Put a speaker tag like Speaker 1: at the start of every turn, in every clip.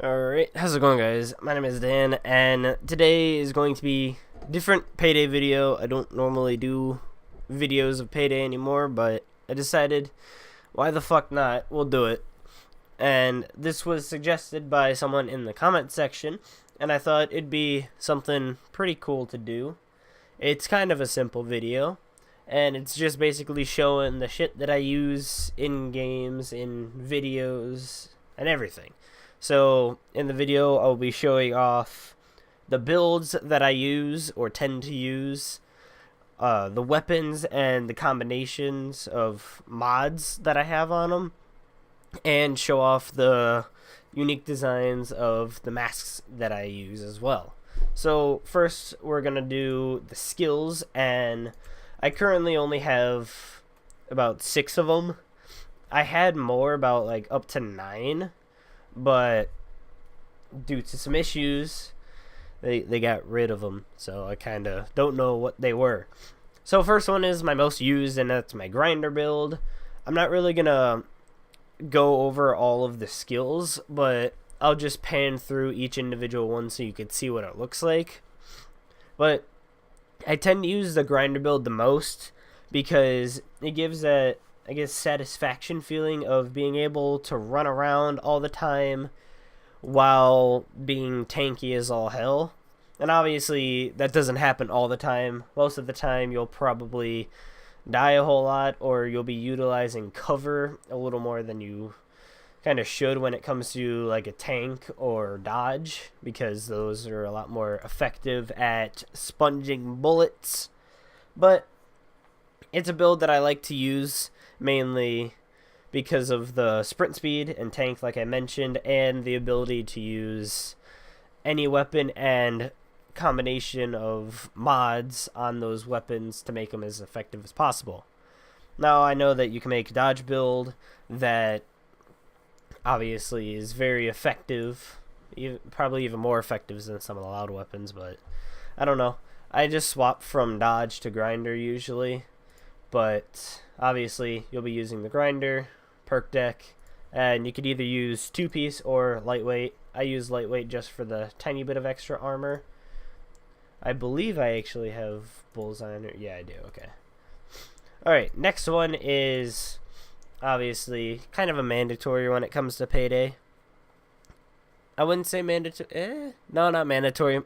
Speaker 1: Alright, how's it going, guys? My name is Dan, and today is going to be a different Payday video. I don't normally do videos of Payday anymore, but I decided, why the fuck not? We'll do it. And this was suggested by someone in the comment section, and I thought it'd be something pretty cool to do. It's kind of a simple video, and it's just basically showing the shit that I use in games, in videos, and everything. So in the video, I'll be showing off the builds that I use or tend to use, the weapons and the combinations of mods that I have on them, and show off the unique designs of the masks that I use as well. So first, we're going to do the skills, and I currently only have about 6 of them. I had more, about like up to 9, but due to some issues, they got rid of them, so I kind of don't know what they were. So first one is my most used, and that's my grinder build. I'm not really gonna go over all of the skills, but I'll just pan through each individual one so you can see what it looks like. But I tend to use the grinder build the most because it gives that, I guess, satisfaction feeling of being able to run around all the time while being tanky as all hell. And obviously, that doesn't happen all the time. Most of the time, you'll probably die a whole lot, or you'll be utilizing cover a little more than you kind of should when it comes to like a tank or dodge, because those are a lot more effective at sponging bullets. But it's a build that I like to use mainly because of the sprint speed and tank, like I mentioned, and the ability to use any weapon and combination of mods on those weapons to make them as effective as possible. Now, I know that you can make a dodge build that obviously is very effective, probably even more effective than some of the loud weapons, but I don't know. I just swap from dodge to grinder usually, but obviously you'll be using the grinder, perk deck, and you could either use 2-piece or lightweight. I use lightweight just for the tiny bit of extra armor. I believe I actually have bullseye on it. Yeah, I do. Okay. Alright, next one is obviously kind of a mandatory when it comes to Payday. I wouldn't say mandatory. No, not mandatory.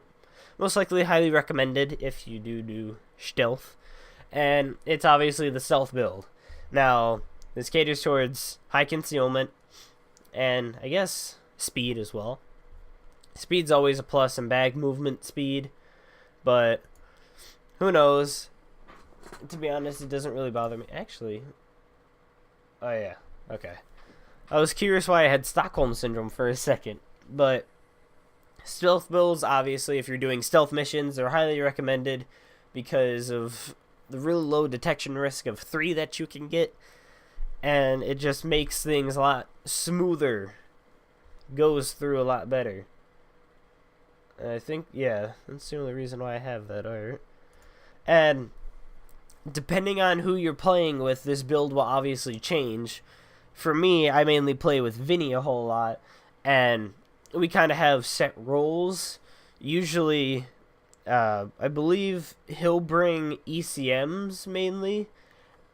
Speaker 1: Most likely highly recommended if you do stealth. And it's obviously the stealth build. Now, this caters towards high concealment and, I guess, speed as well. Speed's always a plus in bag movement speed, but who knows? To be honest, it doesn't really bother me. Actually, oh yeah, okay. I was curious why I had Stockholm Syndrome for a second, but stealth builds, obviously, if you're doing stealth missions, they're highly recommended because of the really low detection risk of 3 that you can get, and it just makes things a lot smoother, goes through a lot better. And I think, yeah, that's the only reason why I have that. Alright. And depending on who you're playing with, this build will obviously change. For me, I mainly play with Vinny a whole lot, and we kind of have set roles. Usually, I believe he'll bring ECMs mainly,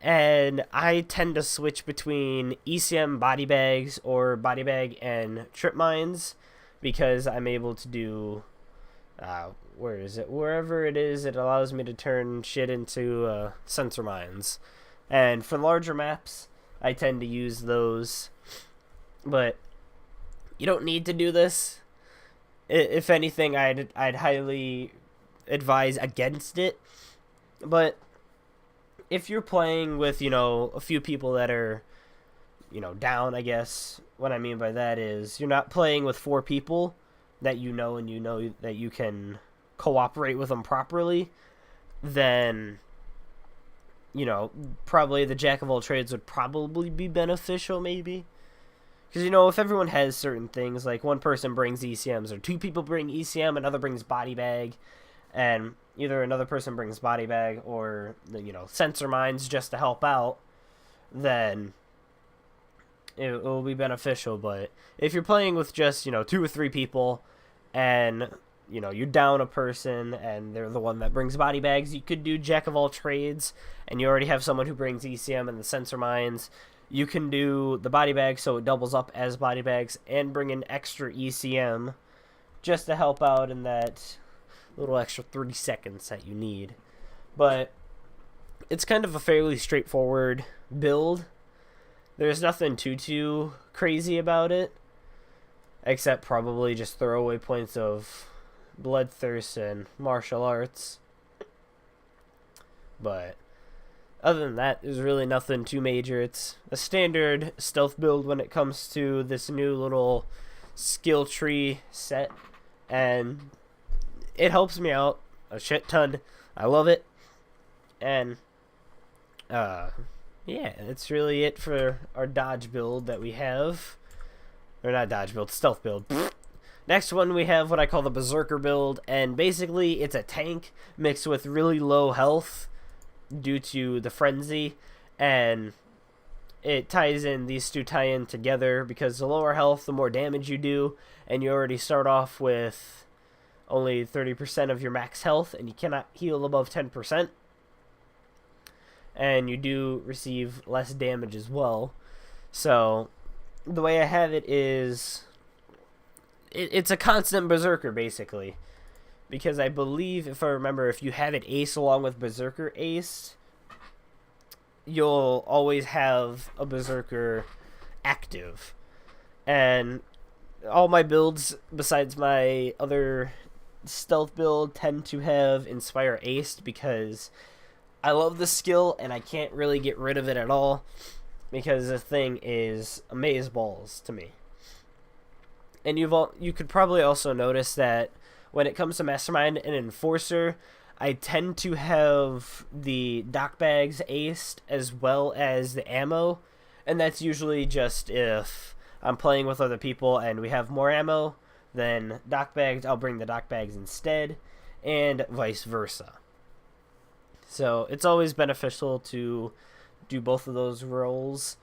Speaker 1: and I tend to switch between ECM body bags or body bag and trip mines because I'm able to do, where is it? Wherever it is, it allows me to turn shit into sensor mines. And for larger maps, I tend to use those. But you don't need to do this. If anything, I'd highly advise against it. But if you're playing with, a few people that are, down, I guess, what I mean by that is you're not playing with 4 people that you know and you know that you can cooperate with them properly, then, probably the jack of all trades would probably be beneficial, maybe. Because, if everyone has certain things, like one person brings ECMs, or 2 people bring ECM, another brings body bag, and either another person brings body bag or, sensor mines just to help out, then it will be beneficial. But if you're playing with just, 2 or 3 people, and you're down a person and they're the one that brings body bags, you could do jack of all trades, and you already have someone who brings ECM and the sensor mines. You can do the body bags so it doubles up as body bags, and bring in extra ECM just to help out in that little extra 30 seconds that you need. But it's kind of a fairly straightforward build. There's nothing too crazy about it, except probably just throwaway points of bloodthirst and martial arts. But other than that, there's really nothing too major. It's a standard stealth build when it comes to this new little skill tree set, and it helps me out a shit ton. I love it. And yeah, that's really it for our dodge build that we have. Or not dodge build, stealth build. Next one, we have what I call the Berserker build, and basically it's a tank mixed with really low health due to the frenzy, and it ties in, these two tie in together, because the lower health, the more damage you do, and you already start off with only 30% of your max health, and you cannot heal above 10%, and you do receive less damage as well. So the way I have it is, it's a constant Berserker, basically. Because I believe, if I remember, if you have it ace along with Berserker ace, you'll always have a Berserker active. And all my builds, besides my other stealth build, tend to have Inspire aced, because I love the skill and I can't really get rid of it at all, because the thing is amazeballs to me. And you could probably also notice that when it comes to Mastermind and Enforcer, I tend to have the dock bags aced as well as the ammo, and that's usually just if I'm playing with other people and we have more ammo than dock bags, I'll bring the dock bags instead, and vice versa. So it's always beneficial to do both of those roles.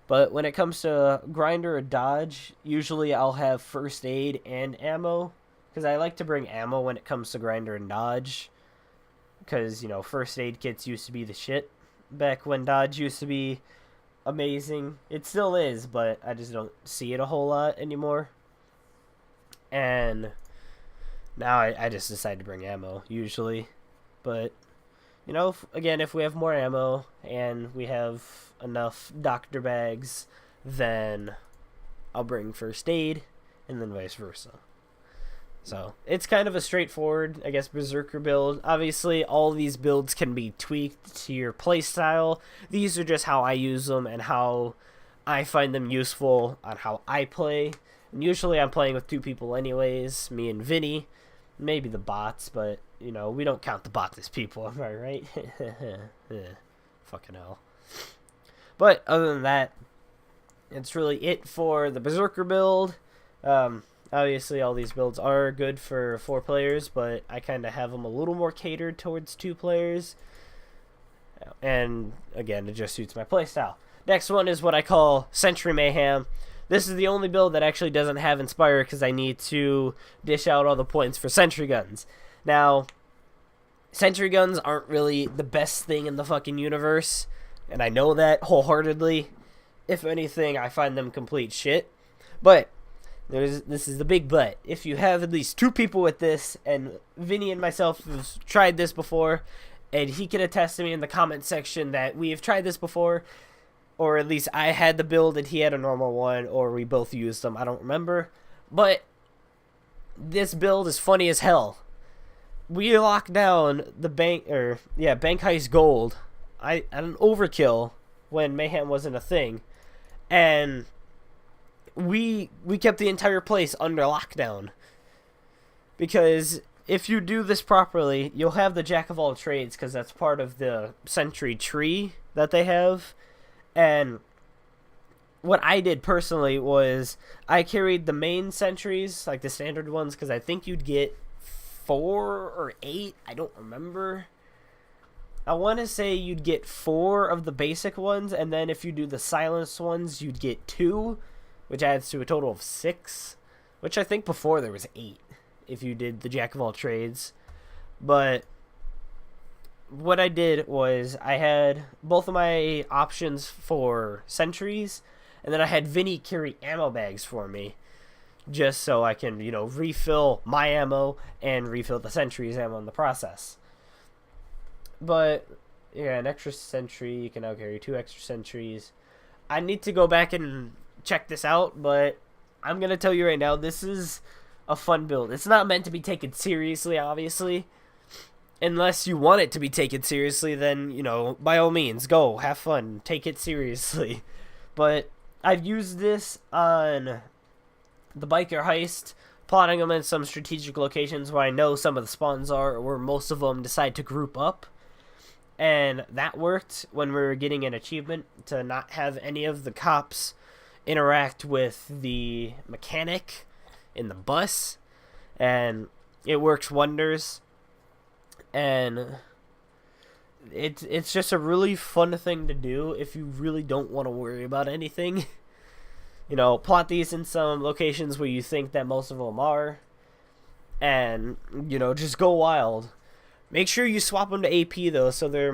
Speaker 1: But when it comes to grinder or dodge, usually I'll have first aid and ammo, because I like to bring ammo when it comes to grinder and dodge, because, first aid kits used to be the shit back when dodge used to be amazing. It still is, but I just don't see it a whole lot anymore. And now I just decide to bring ammo, usually. But if we have more ammo and we have enough doctor bags, then I'll bring first aid, and then vice versa. So it's kind of a straightforward, I guess, Berserker build. Obviously, all these builds can be tweaked to your playstyle. These are just how I use them and how I find them useful on how I play. And usually I'm playing with 2 people anyways, me and Vinny. Maybe the bots, but, we don't count the bots as people, am I right? Fucking hell. But other than that, it's really it for the Berserker build. Obviously, all these builds are good for 4 players, but I kind of have them a little more catered towards 2 players. And, again, it just suits my playstyle. Next one is what I call Sentry Mayhem. This is the only build that actually doesn't have Inspire, because I need to dish out all the points for sentry guns. Now, sentry guns aren't really the best thing in the fucking universe, and I know that wholeheartedly. If anything, I find them complete shit. But this is the big but. If you have at least 2 people with this, and Vinny and myself have tried this before, and he can attest to me in the comment section that we have tried this before, or at least I had the build and he had a normal one, or we both used them, I don't remember. But this build is funny as hell. We locked down the bank heist gold. I had an overkill when Mayhem wasn't a thing, and we kept the entire place under lockdown, because if you do this properly, you'll have the jack of all trades, because that's part of the sentry tree that they have. And what I did personally was I carried the main sentries, like the standard ones, because I think you'd get 4 or 8, I don't remember. I want to say you'd get 4 of the basic ones, and then if you do the silenced ones, you'd get 2, which adds to a total of 6, which I think before there was 8 if you did the jack of all trades. But what I did was I had both of my options for sentries, and then I had Vinny carry ammo bags for me, just so I can, you know, refill my ammo and refill the sentry's ammo in the process. But yeah, an extra sentry, you can now carry 2 extra sentries. I need to go back and check this out, but I'm gonna tell you right now, this is a fun build. It's not meant to be taken seriously, obviously. Unless you want it to be taken seriously, then, you know, by all means, go, have fun, take it seriously. But I've used this on the biker heist, plotting them in some strategic locations where I know some of the spawns are, or where most of them decide to group up. And that worked when we were getting an achievement to not have any of the cops interact with the mechanic in the bus. And it works wonders. And it's just a really fun thing to do if you really don't want to worry about anything. You know, plot these in some locations where you think that most of them are. And, you know, just go wild. Make sure you swap them to AP though, so they're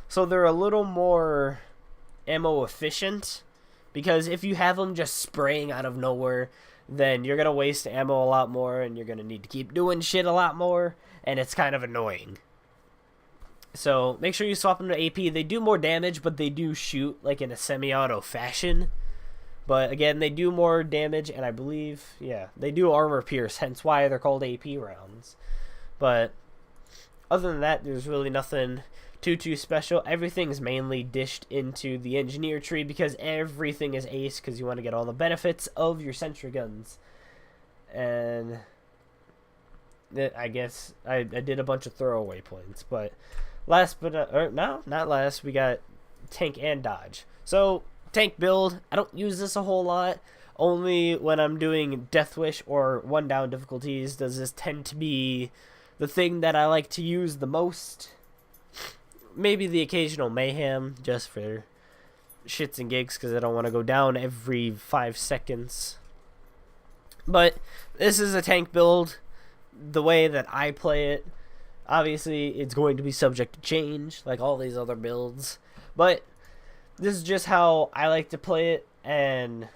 Speaker 1: so they're a little more ammo efficient. Because if you have them just spraying out of nowhere, then you're gonna waste ammo a lot more, and you're gonna need to keep doing shit a lot more, and it's kind of annoying. So make sure you swap them to AP. They do more damage, but they do shoot like in a semi-auto fashion. But again, they do more damage, and I believe, yeah, they do armor pierce, hence why they're called AP rounds. But other than that, there's really nothing too special. Everything's mainly dished into the engineer tree because everything is ace, because you want to get all the benefits of your sentry guns. And I guess I did a bunch of throwaway points, but last but not last, we got tank and dodge. So tank build, I don't use this a whole lot. Only when I'm doing Death Wish or 1 down difficulties does this tend to be the thing that I like to use the most. Maybe the occasional mayhem, just for shits and gigs, because I don't want to go down every 5 seconds. But this is a tank build the way that I play it. Obviously, it's going to be subject to change, like all these other builds. But this is just how I like to play it, and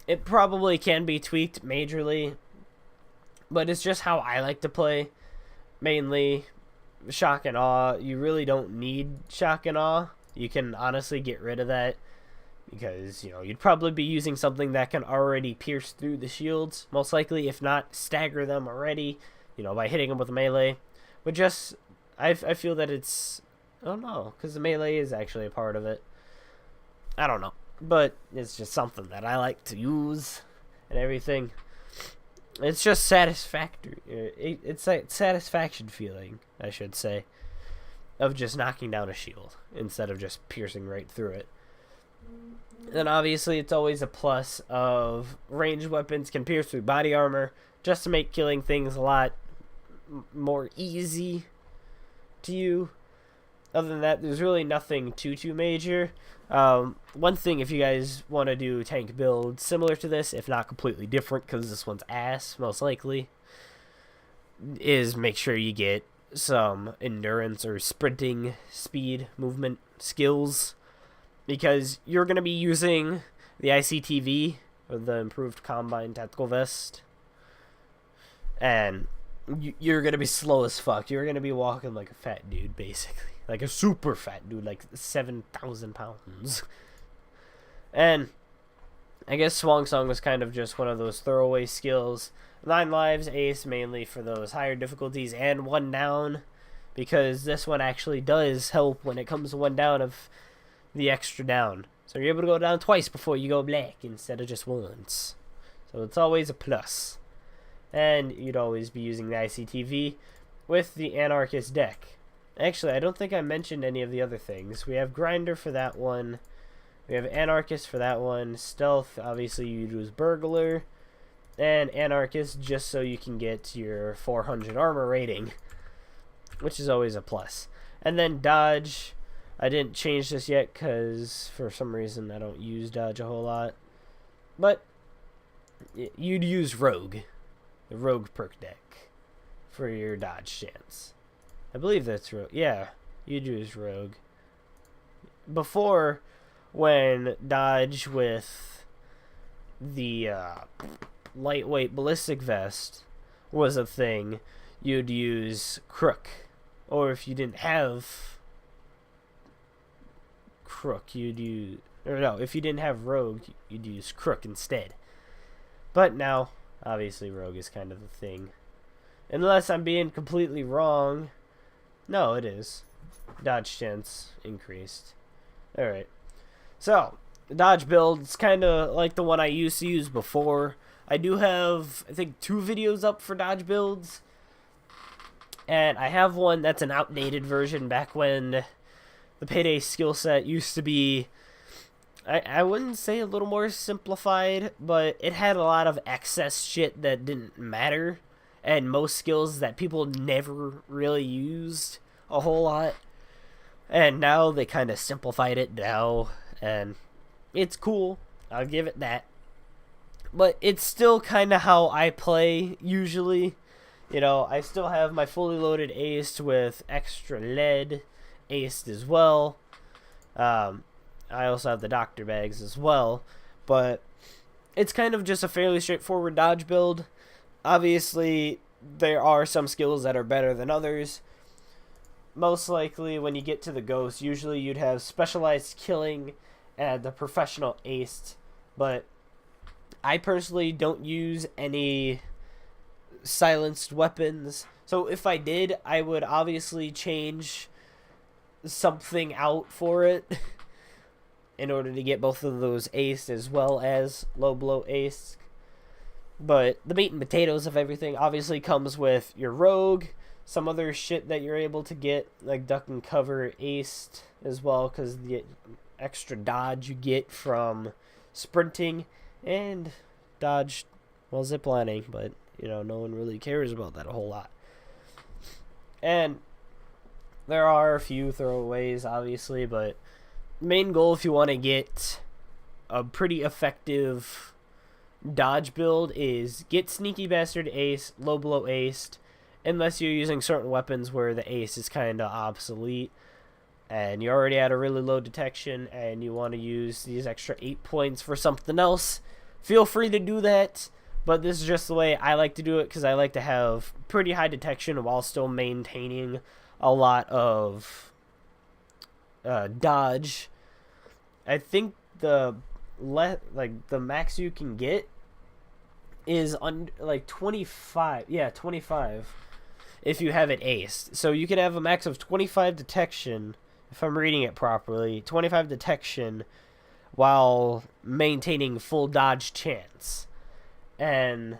Speaker 1: it probably can be tweaked majorly. But it's just how I like to play, mainly. Shock and awe, you really don't need shock and awe. You can honestly get rid of that, because, you know, you'd probably be using something that can already pierce through the shields, most likely, if not stagger them already, you know, by hitting them with a melee. But just, I feel that it's, I don't know, because the melee is actually a part of it. I don't know, but it's just something that I like to use and everything. It's just satisfactory. It's like satisfaction feeling, I should say, of just knocking down a shield instead of just piercing right through it. And obviously, it's always a plus of ranged weapons can pierce through body armor, just to make killing things a lot more easy to you. Other than that, there's really nothing too major. One thing, if you guys want to do tank build similar to this, if not completely different, because this one's ass, most likely, is make sure you get some endurance or sprinting speed movement skills, because you're going to be using the ICTV, or the Improved Combine Tactical Vest, and you're going to be slow as fuck. You're going to be walking like a fat dude, basically. Like a super fat dude, like 7,000 pounds. And I guess Swang Song was kind of just one of those throwaway skills. 9 lives, ace, mainly for those higher difficulties, and 1 down, because this one actually does help when it comes to 1 down of the extra down. So you're able to go down twice before you go black instead of just once. So it's always a plus. And you'd always be using the ICTV with the Anarchist deck. Actually, I don't think I mentioned any of the other things. We have Grinder for that one. We have Anarchist for that one. Stealth, obviously you use Burglar. And Anarchist just so you can get your 400 armor rating. which is always a plus. And then dodge, I didn't change this yet because for some reason I don't use dodge a whole lot. But you'd use rogue, the rogue perk deck, for your dodge chance. I believe that's rogue. Yeah, you'd use rogue. Before, when dodge with the lightweight ballistic vest was a thing, you'd use crook. Or if you didn't have crook, you'd use... Or no, if you didn't have rogue, you'd use crook instead. But now, obviously, rogue is kind of the thing. Unless I'm being completely wrong. No, it is. Dodge chance increased. Alright. So, the dodge build is kind of like the one I used to use before. I do have, I think, 2 videos up for dodge builds. And I have one that's an outdated version back when the Payday skill set used to be, I wouldn't say a little more simplified, but it had a lot of excess shit that didn't matter. And most skills that people never really used a whole lot. And now they kind of simplified it now. And it's cool. I'll give it that. But it's still kind of how I play usually. You know, I still have my fully loaded ace with extra lead aced as well. I also have the doctor bags as well. But it's kind of just a fairly straightforward dodge build. Obviously, there are some skills that are better than others. Most likely, when you get to the ghost, usually you'd have specialized killing and the professional aced. But I personally don't use any silenced weapons. So if I did, I would obviously change something out for it in order to get both of those aced as well as low blow aced. But the meat and potatoes of everything obviously comes with your rogue, some other shit that you're able to get, like duck and cover aced as well, because the extra dodge you get from sprinting and dodge while ziplining, but you know, no one really cares about that a whole lot. And there are a few throwaways, obviously, but main goal if you want to get a pretty effective dodge build is get sneaky bastard ace, low blow aced, unless you're using certain weapons where the ace is kind of obsolete and you already had a really low detection and you want to use these extra 8 points for something else. Feel free to do that, but this is just the way I like to do it because I like to have pretty high detection while still maintaining a lot of dodge. I think the max you can get is like 25. Yeah, 25 if you have it aced. So you could have a max of 25 detection, if I'm reading it properly, 25 detection while maintaining full dodge chance. And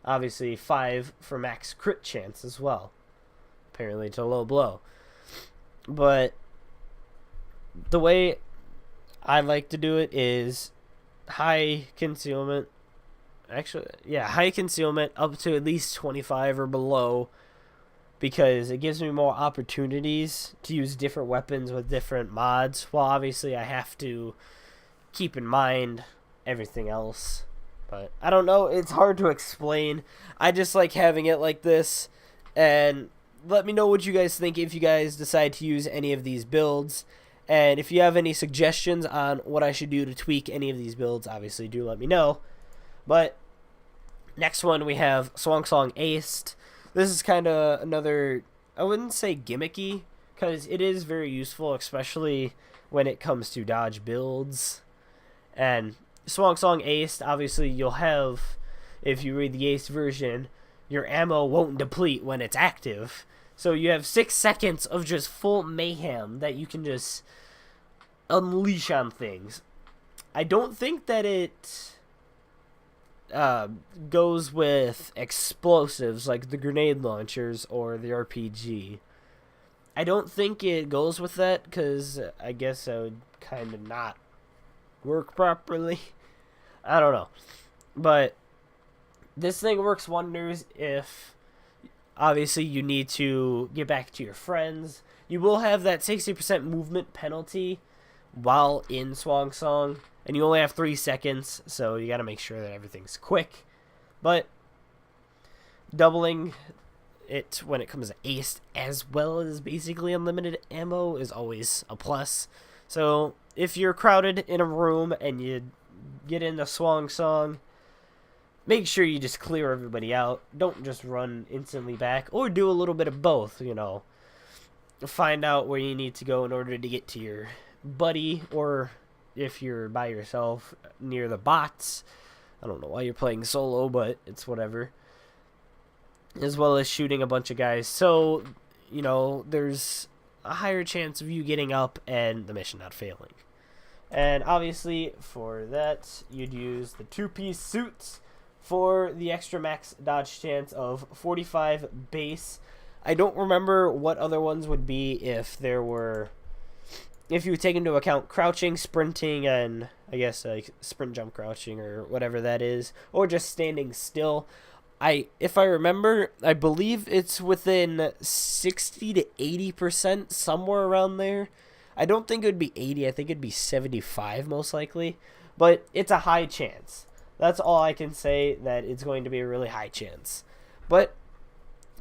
Speaker 1: obviously 5 for max crit chance as well. Apparently to low blow. But the way I like to do it is high concealment. Actually, yeah, high concealment up to at least 25 or below, because it gives me more opportunities to use different weapons with different mods. Well, obviously I have to keep in mind everything else. But I don't know, it's hard to explain. I just like having it like this. And let me know what you guys think if you guys decide to use any of these builds. And if you have any suggestions on what I should do to tweak any of these builds, obviously do let me know. But next one we have Swan Song Aced. This is kind of another, I wouldn't say gimmicky, because it is very useful, especially when it comes to dodge builds. And Swan Song Aced, obviously you'll have, if you read the Aced version, your ammo won't deplete when it's active. So you have 6 seconds of just full mayhem that you can just unleash on things. I don't think that it goes with explosives like the grenade launchers or the RPG. I don't think it goes with that because I guess that would kind of not work properly. I don't know. But this thing works wonders if obviously you need to get back to your friends. You will have that 60% movement penalty while in Swan Song, and you only have 3 seconds, so you got to make sure that everything's quick. But doubling it when it comes to ace as well as basically unlimited ammo is always a plus. So if you're crowded in a room and you get into Swan Song, make sure you just clear everybody out. Don't just run instantly back, or do a little bit of both, you know. Find out where you need to go in order to get to your buddy, or if you're by yourself, near the bots. I don't know why you're playing solo, but it's whatever. As well as shooting a bunch of guys. So, you know, there's a higher chance of you getting up and the mission not failing. And obviously, for that, you'd use the 2-piece suits for the extra max dodge chance of 45 base. I don't remember what other ones would be if you take into account crouching, sprinting, and I guess like sprint, jump, crouching, or whatever that is, or just standing still. If I remember, I believe it's within 60 to 80%, somewhere around there. I don't think it would be 80. I think it'd be 75 most likely, but it's a high chance. That's all I can say, that it's going to be a really high chance. But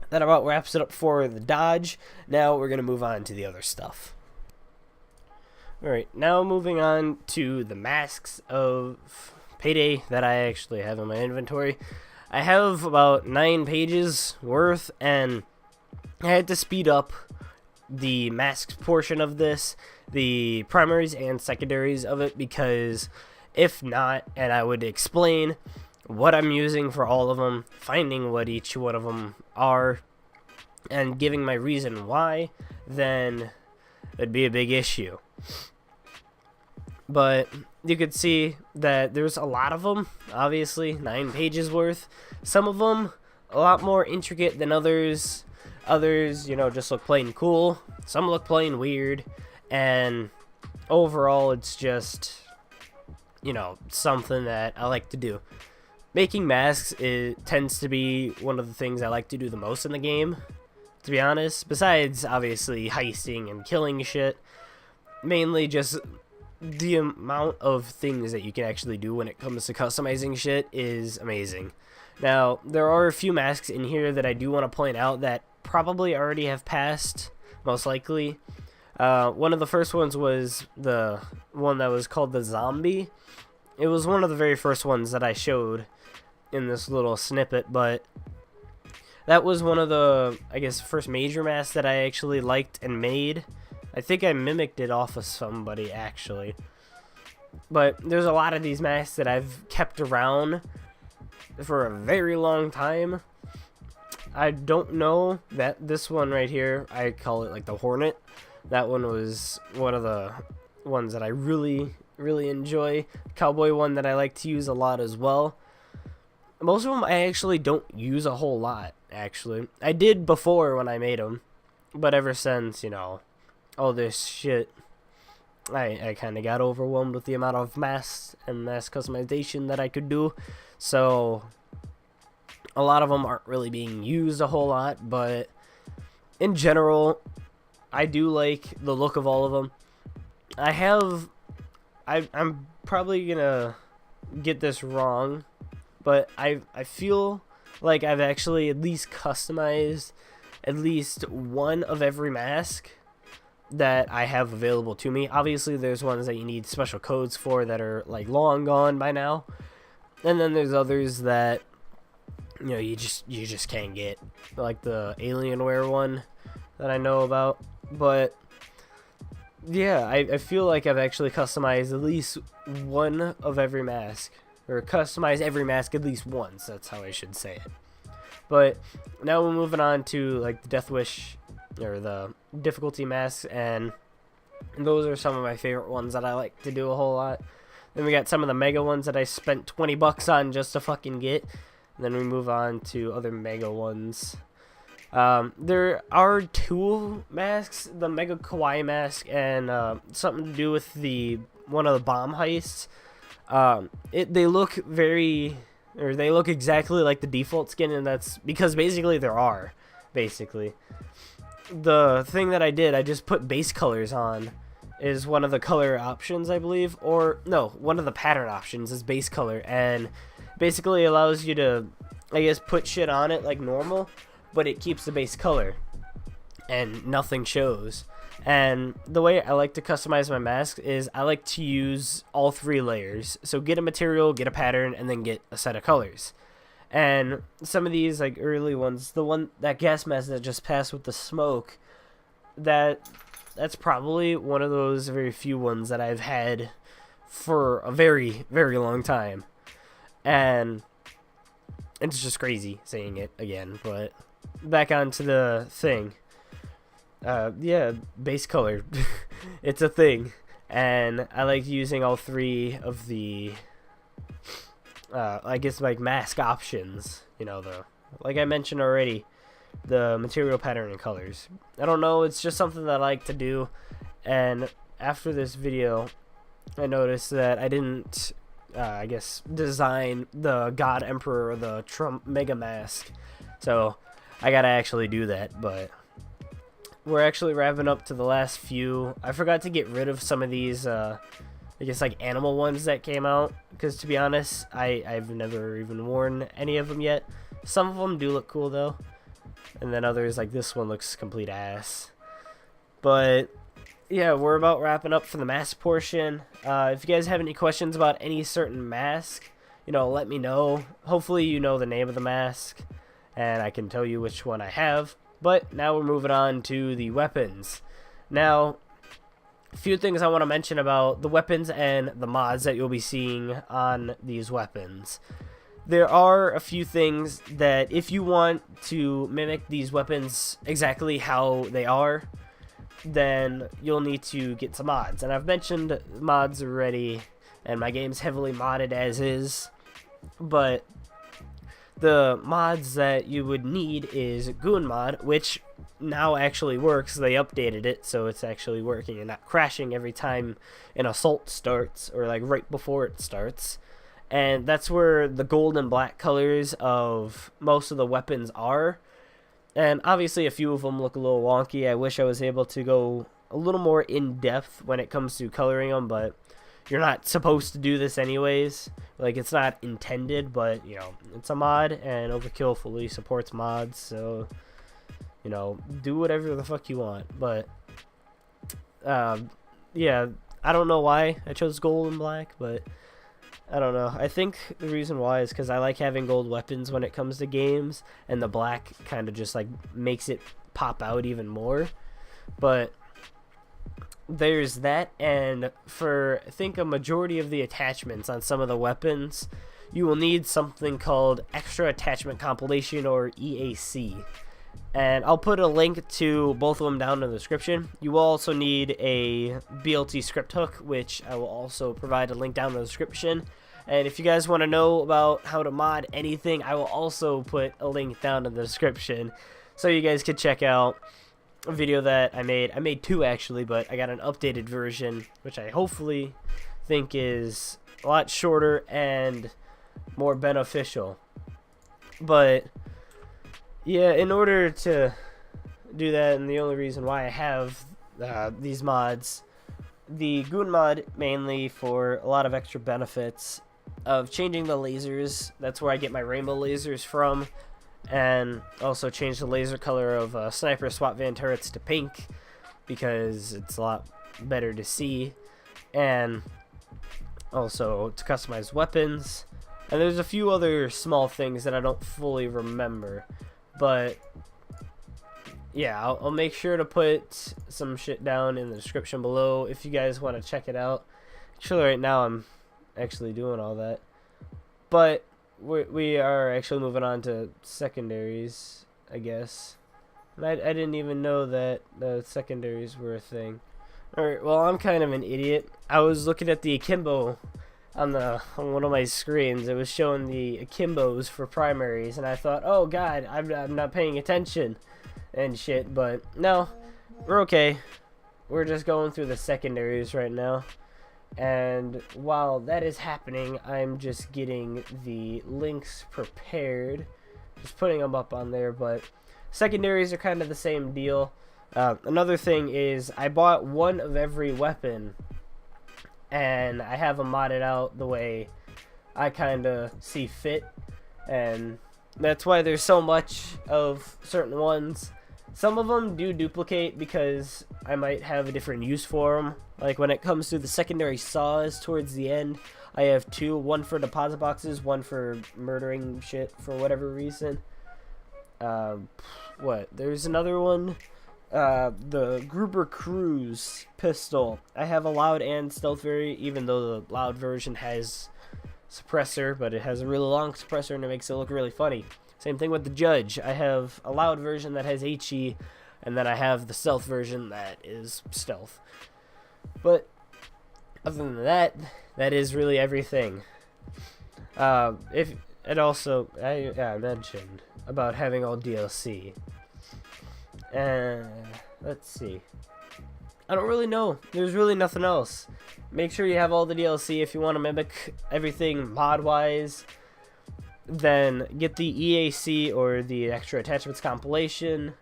Speaker 1: that about wraps it up for the dodge. Now we're going to move on to the other stuff. Alright, now moving on to the masks of Payday that I actually have in my inventory. I have about 9 pages worth, and I had to speed up the masks portion of this, the primaries and secondaries of it, because if not, and I would explain what I'm using for all of them, finding what each one of them are, and giving my reason why, then it'd be a big issue. But you could see that there's a lot of them, obviously, 9 pages worth. Some of them a lot more intricate than others. Others, you know, just look plain cool. Some look plain weird. And overall, it's just, you know, something that I like to do. Making masks tends to be one of the things I like to do the most in the game, to be honest. Besides, obviously, heisting and killing shit. Mainly just the amount of things that you can actually do when it comes to customizing shit is amazing. Now, there are a few masks in here that I do want to point out that probably already have passed, most likely. One of the first ones was the one that was called the zombie. It was one of the very first ones that I showed in this little snippet, but that was one of the, I guess, first major masks that I actually liked and made. I think I mimicked it off of somebody, actually. But there's a lot of these masks that I've kept around for a very long time. I don't know that this one right here, I call it like the Hornet. That one was one of the ones that I really enjoy. Cowboy one that I like to use a lot as well. Most of them I actually don't use a whole lot, actually. I did before when I made them, but ever since, you know, all this shit, I kind of got overwhelmed with the amount of masks and mask customization that I could do. So a lot of them aren't really being used a whole lot, but in general, I do like the look of all of them. I'm probably gonna get this wrong, but I feel like I've actually at least customized at least one of every mask that I have available to me. Obviously, there's ones that you need special codes for that are like long gone by now, and then there's others that, you know, you just can't get, like the Alienware one that I know about. But yeah, I feel like I've actually customized at least one of every mask, or customized every mask at least once. That's how I should say it. But now we're moving on to like the Death Wish, or the difficulty masks, and those are some of my favorite ones that I like to do a whole lot. Then we got some of the mega ones that I spent 20 bucks on just to fucking get. And then we move on to other mega ones. There are 2 masks, the Mega Kawaii mask and something to do with one of the bomb heists. They look exactly like the default skin, and that's because basically there are. basically. The thing that I did, I just put base colors on, is one of the color options, I believe, or no, one of the pattern options is base color, and basically allows you to, I guess, put shit on it like normal, but it keeps the base color and nothing shows. And the way I like to customize my mask is I like to use all 3 layers. So get a material, get a pattern, and then get a set of colors. And some of these like early ones, that gas mask that just passed with the smoke, that's probably one of those very few ones that I've had for a very, very long time. And it's just crazy saying it again, but back onto the thing. Yeah, base color. It's a thing. And I like using all 3 of the, I guess, like, mask options. You know, like I mentioned already, the material, pattern, and colors. I don't know, it's just something that I like to do. And after this video, I noticed that I didn't, I guess, design the God Emperor or the Trump Mega Mask. So I gotta actually do that, but we're actually wrapping up to the last few. I forgot to get rid of some of these, I guess, like, animal ones that came out, because to be honest, I've never even worn any of them yet. Some of them do look cool, though, and then others, like this one, looks complete ass. But yeah, we're about wrapping up for the mask portion. If you guys have any questions about any certain mask, you know, let me know. Hopefully you know the name of the mask, and I can tell you which one I have. But now we're moving on to the weapons. Now, a few things I want to mention about the weapons and the mods that you'll be seeing on these weapons. There are a few things that if you want to mimic these weapons exactly how they are, then you'll need to get some mods. And I've mentioned mods already, and my game's heavily modded as is, but the mods that you would need is Goon Mod, which now actually works. They updated it, so it's actually working and not crashing every time an assault starts, or like right before it starts. And that's where the gold and black colors of most of the weapons are. And obviously a few of them look a little wonky. I wish I was able to go a little more in depth when it comes to coloring them, but you're not supposed to do this anyways. Like, it's not intended, but, you know, it's a mod, and Overkill fully supports mods, so, you know, do whatever the fuck you want. But, yeah, I don't know why I chose gold and black, but I don't know. I think the reason why is because I like having gold weapons when it comes to games, and the black kind of just, like, makes it pop out even more. But there's that, and for, I think, a majority of the attachments on some of the weapons, you will need something called Extra Attachment Compilation, or EAC. And I'll put a link to both of them down in the description. You will also need a BLT script hook, which I will also provide a link down in the description. And if you guys want to know about how to mod anything, I will also put a link down in the description, so you guys could check out a video that I made. I made 2 actually, but I got an updated version, which I hopefully think is a lot shorter and more beneficial. But yeah, in order to do that, and the only reason why I have these mods, the Goon mod mainly for a lot of extra benefits of changing the lasers. That's where I get my rainbow lasers from. And also change the laser color of sniper SWAT van turrets to pink, because it's a lot better to see. And also to customize weapons. And there's a few other small things that I don't fully remember, but yeah, I'll make sure to put some shit down in the description below if you guys want to check it out. Actually, right now I'm actually doing all that, but we are actually moving on to secondaries, I guess. And I didn't even know that the secondaries were a thing. Alright, well, I'm kind of an idiot. I was looking at the akimbo on one of my screens. It was showing the akimbos for primaries, and I thought, oh god, I'm not paying attention and shit, but no, we're okay. We're just going through the secondaries right now. And while that is happening, I'm just getting the links prepared, just putting them up on there. But Secondaries are kind of the same deal. Another thing is I bought one of every weapon, and I have them modded out the way I kind of see fit, and that's why there's so much of certain ones. Some of them do duplicate because I might have a different use for them. Like when it comes to the secondary saws towards the end, I have two, one for deposit boxes, one for murdering shit for whatever reason. There's another one, the Gruber Cruise pistol. I have a loud and stealth variant, even though the loud version has suppressor, but it has a really long suppressor and it makes it look really funny. Same thing with the Judge. I have a loud version that has HE, and then I have the stealth version that is stealth. But other than that, that is really everything. I mentioned about having all DLC. Let's see. I don't really know. There's really nothing else. Make sure you have all the DLC if you want to mimic everything mod-wise. Then get the EAC or the Extra Attachments compilation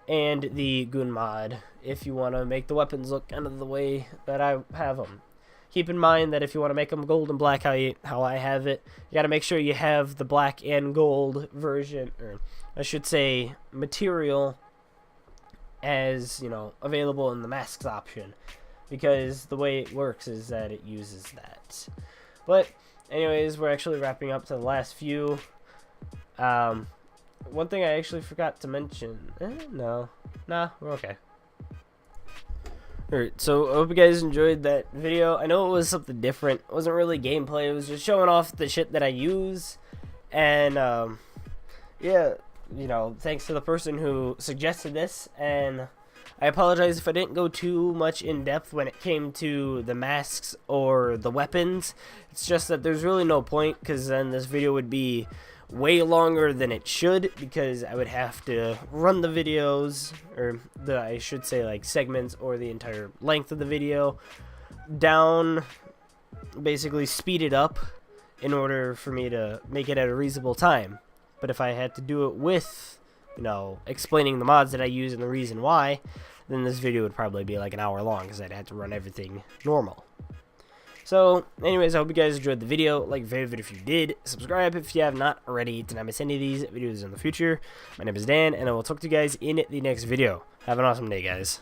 Speaker 1: and the Goon mod if you want to make the weapons look kind of the way that I have them. Keep in mind that if you want to make them gold and black how I have it, you got to make sure you have the black and gold version, or I should say material, as available in the masks option, because the way it works is that it uses that. But anyways, we're actually wrapping up to the last few. One thing I actually forgot to mention. We're okay. Alright, so I hope you guys enjoyed that video. I know it was something different. It wasn't really gameplay. It was just showing off the shit that I use. And, yeah, thanks to the person who suggested this. And I apologize if I didn't go too much in depth when it came to the masks or the weapons. It's just that there's really no point, because then this video would be way longer than it should, because I would have to run the videos, or I should say like segments, or the entire length of the video down, basically speed it up in order for me to make it at a reasonable time. But if I had to do it with explaining the mods that I use and the reason why, then this video would probably be like an hour long, because I'd have to run everything normal. So, anyways, I hope you guys enjoyed the video. Like the video if you did. Subscribe if you have not already to not miss any of these videos in the future. My name is Dan, and I will talk to you guys in the next video. Have an awesome day, guys.